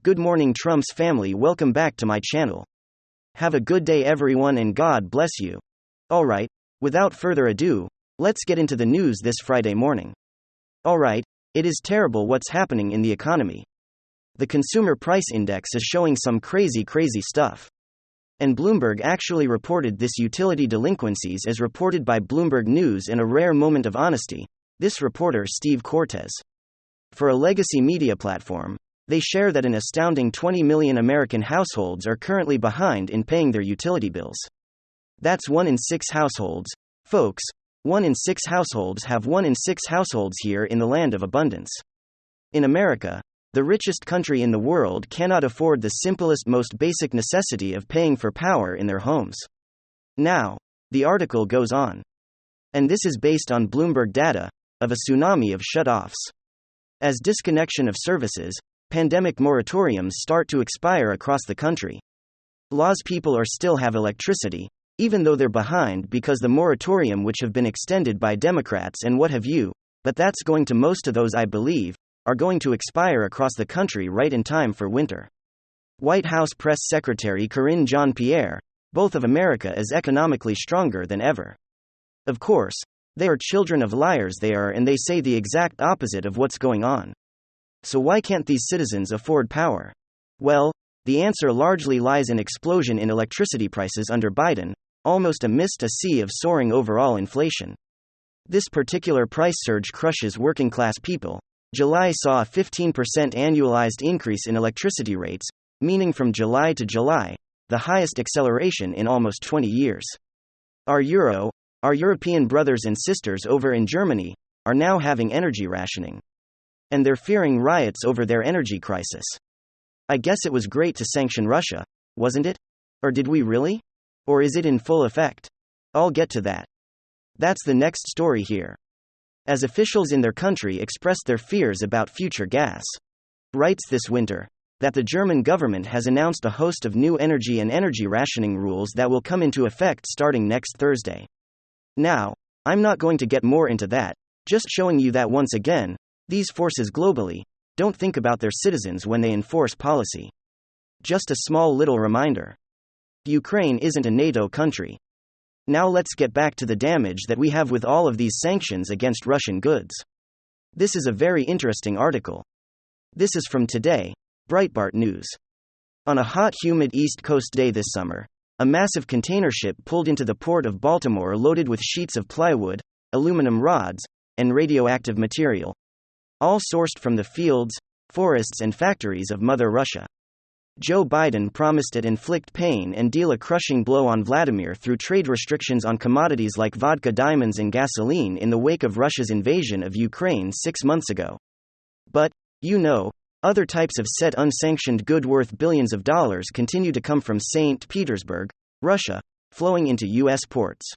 Good morning, Trump's family. Welcome back to my channel. Have a good day, everyone, and God bless you. Alright, without further ado, let's get into the news this Friday morning. Alright, it is terrible what's happening in the economy. The consumer price index is showing some crazy stuff. And Bloomberg actually reported this: utility delinquencies, as reported by Bloomberg News. In a rare moment of honesty, this reporter, Steve Cortez, for a legacy media platform, they share that an astounding 20 million American households are currently behind in paying their utility bills. That's 1 in 6 households, folks. 1 in 6 households have 1 in 6 households here in the land of abundance. In America, the richest country in the world, cannot afford the simplest, most basic necessity of paying for power in their homes. Now, the article goes on. And this is based on Bloomberg data of a tsunami of shutoffs. As disconnection of services, pandemic moratoriums start to expire across the country. Laws people are still have electricity, even though they're behind because the moratorium which have been extended by Democrats and what have you, but that's going to most of those, I believe, are going to expire across the country right in time for winter. White House Press Secretary Karine Jean-Pierre, both of America is economically stronger than ever. Of course, they are children of liars, they are, and they say the exact opposite of what's going on. So why can't these citizens afford power? Well, the answer largely lies in explosion in electricity prices under Biden, almost amidst a sea of soaring overall inflation. This particular price surge crushes working class people. July saw a 15% annualized increase in electricity rates, meaning from July to July, the highest acceleration in almost 20 years. Our European brothers and sisters over in Germany, are now having energy rationing. And they're fearing riots over their energy crisis. I guess it was great to sanction Russia, wasn't it? Or did we really? Or is it in full effect? I'll get to that. That's the next story here. As officials in their country expressed their fears about future gas rights this winter, that the German government has announced a host of new energy and energy rationing rules that will come into effect starting next Thursday. Now, I'm not going to get more into that, just showing you that once again, these forces globally don't think about their citizens when they enforce policy. Just a small little reminder. Ukraine isn't a NATO country. Now let's get back to the damage that we have with all of these sanctions against Russian goods. This is a very interesting article. This is from today, Breitbart News. On a hot, humid East Coast day this summer, a massive container ship pulled into the port of Baltimore loaded with sheets of plywood, aluminum rods, and radioactive material, all sourced from the fields, forests, and factories of Mother Russia. Joe Biden promised to inflict pain and deal a crushing blow on Vladimir through trade restrictions on commodities like vodka, diamonds, and gasoline in the wake of Russia's invasion of Ukraine 6 months ago. But, other types of said unsanctioned good worth billions of dollars continue to come from St. Petersburg, Russia, flowing into U.S. ports.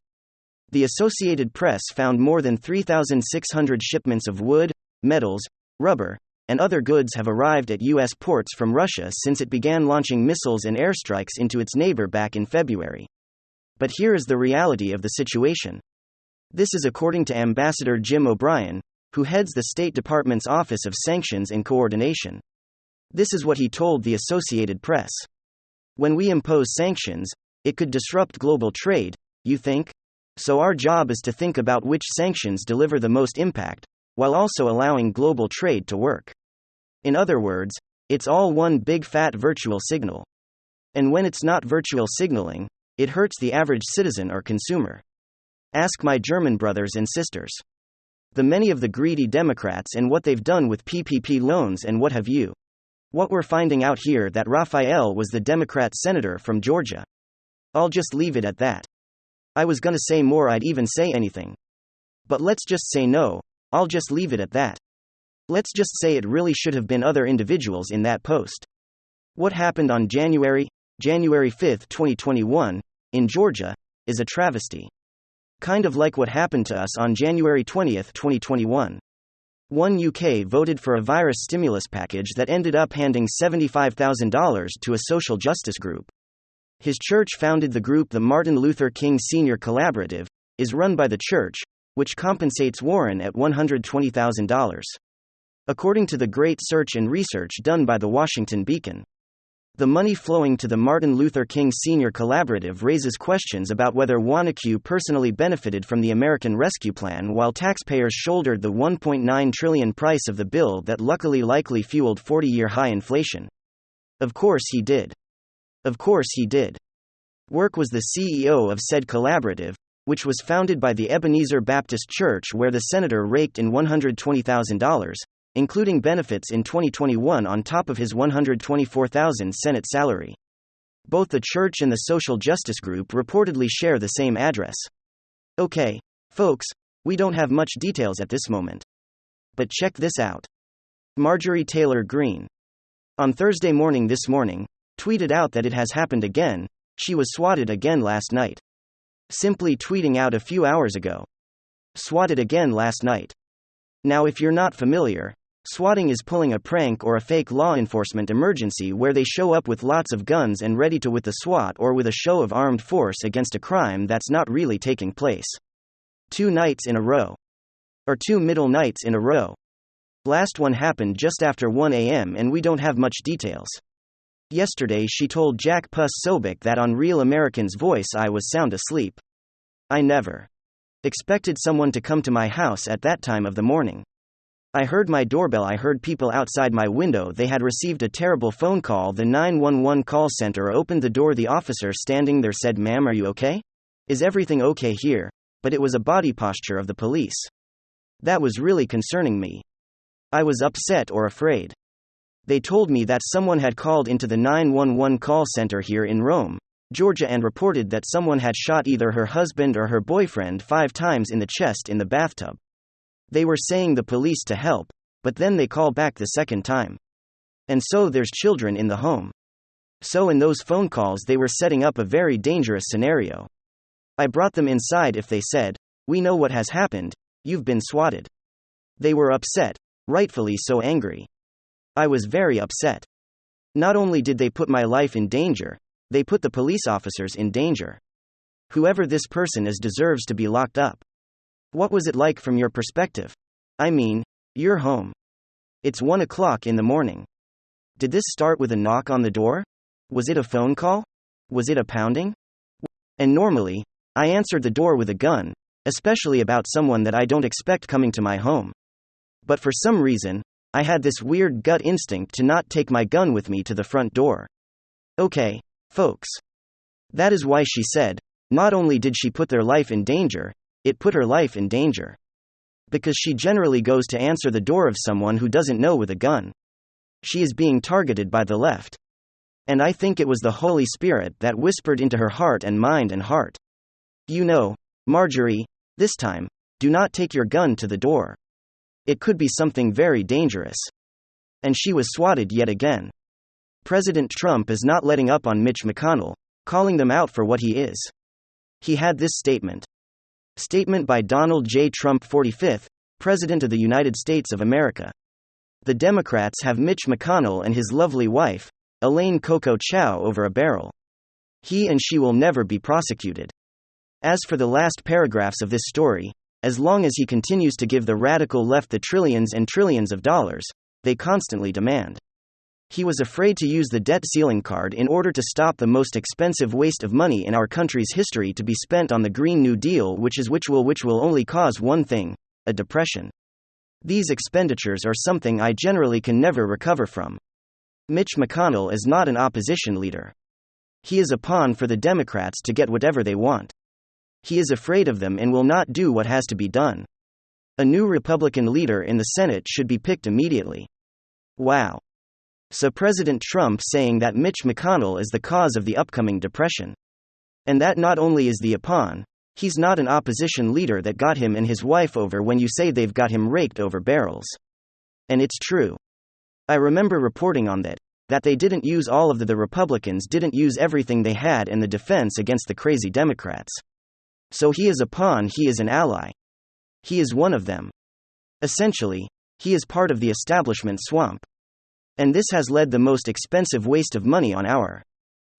The Associated Press found more than 3,600 shipments of wood, metals, rubber, and other goods have arrived at U.S. ports from Russia since it began launching missiles and airstrikes into its neighbor back in February. But here is the reality of the situation. This is according to Ambassador Jim O'Brien, who heads the State Department's Office of Sanctions and Coordination. This is what he told the Associated Press. When we impose sanctions, it could disrupt global trade, you think? So our job is to think about which sanctions deliver the most impact, while also allowing global trade to work. In other words, it's all one big fat virtual signal. And when it's not virtual signaling, it hurts the average citizen or consumer. Ask my German brothers and sisters. The many of the greedy Democrats and what they've done with PPP loans and what have you. What we're finding out here that Raphael was the Democrat senator from Georgia. I'll just leave it at that. I was gonna say more, I'd even say anything. But let's just say no. I'll just leave it at that. Let's just say it really should have been other individuals in that post. What happened on January 5, 2021, in Georgia, is a travesty. Kind of like what happened to us on January 20, 2021. One UK voted for a virus stimulus package that ended up handing $75,000 to a social justice group. His church founded the group. The Martin Luther King Sr. Collaborative is run by the church, which compensates Warren at $120,000. according to the great search and research done by the Washington Beacon. The money flowing to the Martin Luther King Sr. Collaborative raises questions about whether Wanacue personally benefited from the American Rescue Plan while taxpayers shouldered the $1.9 trillion price of the bill that luckily likely fueled 40-year high inflation. Of course he did. Of course he did. Work was the CEO of said collaborative, which was founded by the Ebenezer Baptist Church, where the senator raked in $120,000, including benefits in 2021 on top of his $124,000 Senate salary. Both the church and the social justice group reportedly share the same address. Okay, folks, we don't have much details at this moment. But check this out. Marjorie Taylor Greene, on Thursday morning this morning, tweeted out that it has happened again, she was swatted again last night. Simply tweeting out a few hours ago. Swatted again last night. Now if you're not familiar, swatting is pulling a prank or a fake law enforcement emergency where they show up with lots of guns and ready to with the SWAT or with a show of armed force against a crime that's not really taking place. 2 nights in a row. Or 2 middle nights in a row. Last one happened just after 1 a.m. and we don't have much details. Yesterday she told Jack Puss Sobek that on Real American's Voice I was sound asleep. I never expected someone to come to my house at that time of the morning. I heard my doorbell, I heard people outside my window, they had received a terrible phone call. The 911 call center opened the door, the officer standing there said, "Ma'am, are you okay? Is everything okay here?" But it was a body posture of the police. That was really concerning me. I was upset or afraid. They told me that someone had called into the 911 call center here in Rome, Georgia, and reported that someone had shot either her husband or her boyfriend 5 times in the chest in the bathtub. They were saying the police to help, but then they call back the second time. And so there's children in the home. So in those phone calls they were setting up a very dangerous scenario. I brought them inside. If they said, "We know what has happened, you've been swatted." They were upset, rightfully so, angry. I was very upset. Not only did they put my life in danger, they put the police officers in danger. Whoever this person is deserves to be locked up. What was it like from your perspective? I mean, you're home. It's 1 o'clock in the morning. Did this start with a knock on the door? Was it a phone call? Was it a pounding? And normally, I answered the door with a gun, especially about someone that I don't expect coming to my home. But for some reason, I had this weird gut instinct to not take my gun with me to the front door. Okay, folks. That is why she said, not only did she put their life in danger, it put her life in danger. Because she generally goes to answer the door of someone who doesn't know with a gun. She is being targeted by the left. And I think it was the Holy Spirit that whispered into her heart and mind and heart. You know, Marjorie, this time, do not take your gun to the door. It could be something very dangerous. And she was swatted yet again. President Trump is not letting up on Mitch McConnell, calling them out for what he is. He had this statement. Statement by Donald J. Trump, 45th, President of the United States of America. The Democrats have Mitch McConnell and his lovely wife, Elaine Coco Chow, over a barrel. He and she will never be prosecuted. As for the last paragraphs of this story, as long as he continues to give the radical left the trillions and trillions of dollars they constantly demand. He was afraid to use the debt ceiling card in order to stop the most expensive waste of money in our country's history to be spent on the Green New Deal, which will only cause one thing, a depression. These expenditures are something I generally can never recover from. Mitch McConnell is not an opposition leader. He is a pawn for the Democrats to get whatever they want. He is afraid of them and will not do what has to be done. A new Republican leader in the Senate should be picked immediately. Wow. So President Trump saying that Mitch McConnell is the cause of the upcoming depression. And that not only is he a pawn, he's not an opposition leader that got him and his wife over when you say they've got him raked over barrels. And it's true. I remember reporting on that they didn't use all of the Republicans didn't use everything they had in the defense against the crazy Democrats. So he is a pawn, he is an ally. He is one of them. Essentially, he is part of the establishment swamp. And this has led the most expensive waste of money on our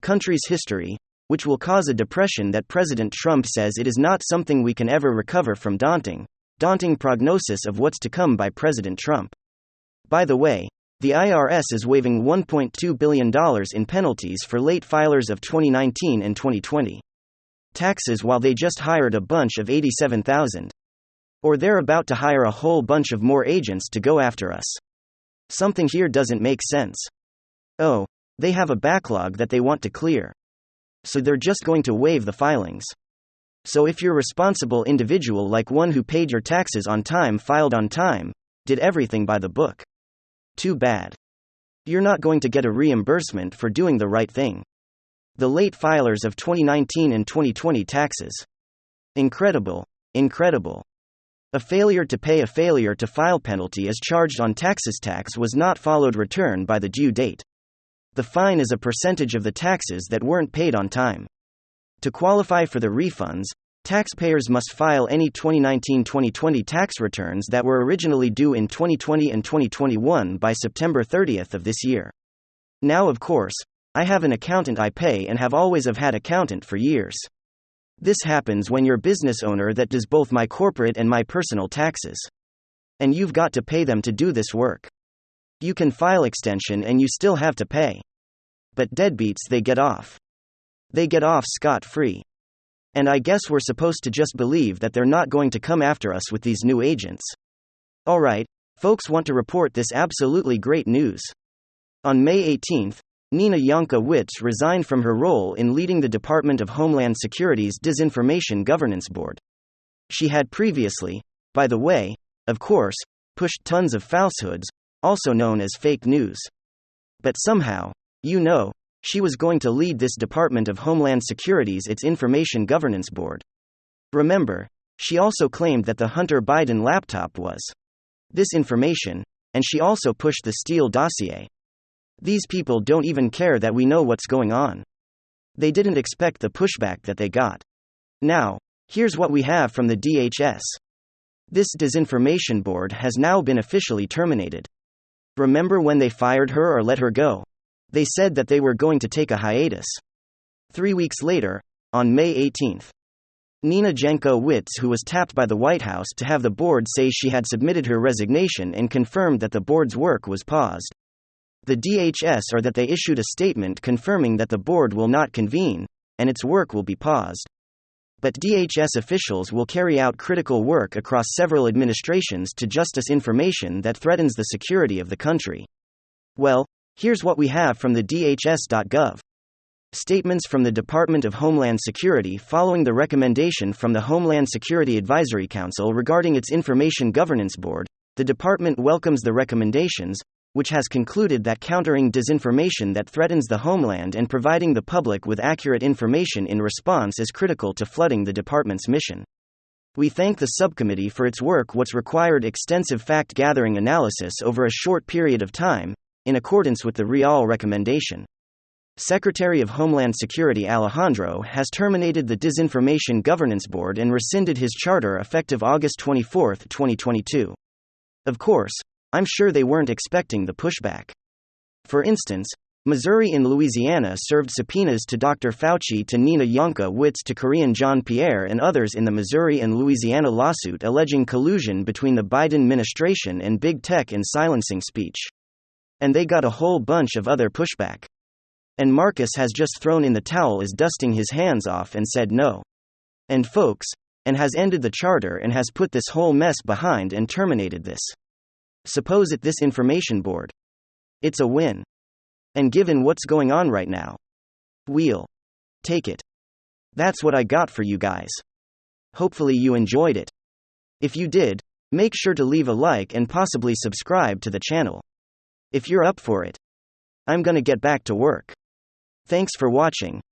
country's history, which will cause a depression that President Trump says it is not something we can ever recover from. Daunting prognosis of what's to come by President Trump. By the way, the IRS is waiving $1.2 billion in penalties for late filers of 2019 and 2020 taxes while they just hired a bunch of 87,000. Or they're about to hire a whole bunch of more agents to go after us. Something here doesn't make sense. Oh, they have a backlog that they want to clear. So they're just going to waive the filings. So if you're a responsible individual like one who paid your taxes on time, filed on time, did everything by the book, too bad. You're not going to get a reimbursement for doing the right thing. The late filers of 2019 and 2020 taxes. Incredible. Incredible. A failure to pay, a failure to file penalty is charged on taxes. Tax was not followed, return by the due date. The fine is a percentage of the taxes that weren't paid on time. To qualify for the refunds, taxpayers must file any 2019-2020 tax returns that were originally due in 2020 and 2021 by September 30th of this year. Now, of course, I have an accountant I pay and have always had accountant for years. This happens when you're business owner that does both my corporate and my personal taxes. And you've got to pay them to do this work. You can file extension and you still have to pay. But deadbeats, they get off. They get off scot-free. And I guess we're supposed to just believe that they're not going to come after us with these new agents. Alright, folks, want to report this absolutely great news. On May 18th, Nina Yanka-Witz resigned from her role in leading the Department of Homeland Security's Disinformation Governance Board. She had previously, by the way, of course, pushed tons of falsehoods, also known as fake news. But somehow, she was going to lead this Department of Homeland Security's its Information Governance Board. Remember, she also claimed that the Hunter Biden laptop was disinformation, and she also pushed the Steele dossier. These people don't even care that we know what's going on. They didn't expect the pushback that they got. Now, here's what we have from the DHS. This disinformation board has now been officially terminated. Remember when they fired her or let her go? They said that they were going to take a hiatus. 3 weeks later, on May 18th, Nina Yanka-Witz, who was tapped by the White House to have the board say she had submitted her resignation and confirmed that the board's work was paused. The DHS or that they issued a statement confirming that the board will not convene, and its work will be paused. But DHS officials will carry out critical work across several administrations to justice information that threatens the security of the country. Well, here's what we have from the DHS.gov. Statements from the Department of Homeland Security following the recommendation from the Homeland Security Advisory Council regarding its Information Governance Board. The department welcomes the recommendations, which has concluded that countering disinformation that threatens the homeland and providing the public with accurate information in response is critical to flooding the department's mission. We thank the subcommittee for its work, which required extensive fact-gathering analysis over a short period of time, in accordance with the REAL recommendation. Secretary of Homeland Security Alejandro has terminated the Disinformation Governance Board and rescinded his charter effective August 24, 2022. Of course, I'm sure they weren't expecting the pushback. For instance, Missouri and Louisiana served subpoenas to Dr. Fauci, to Nina Yanka-Witz, to Korean Jean-Pierre and others in the Missouri and Louisiana lawsuit alleging collusion between the Biden administration and big tech in silencing speech. And they got a whole bunch of other pushback. And Marcus has just thrown in the towel, is dusting his hands off and said no. And folks, and has ended the charter and has put this whole mess behind and terminated this. Suppose it this information board. It's a win. And given what's going on right now, we'll take it. That's what I got for you guys. Hopefully you enjoyed it. If you did, make sure to leave a like and possibly subscribe to the channel. If you're up for it, I'm gonna get back to work. Thanks for watching.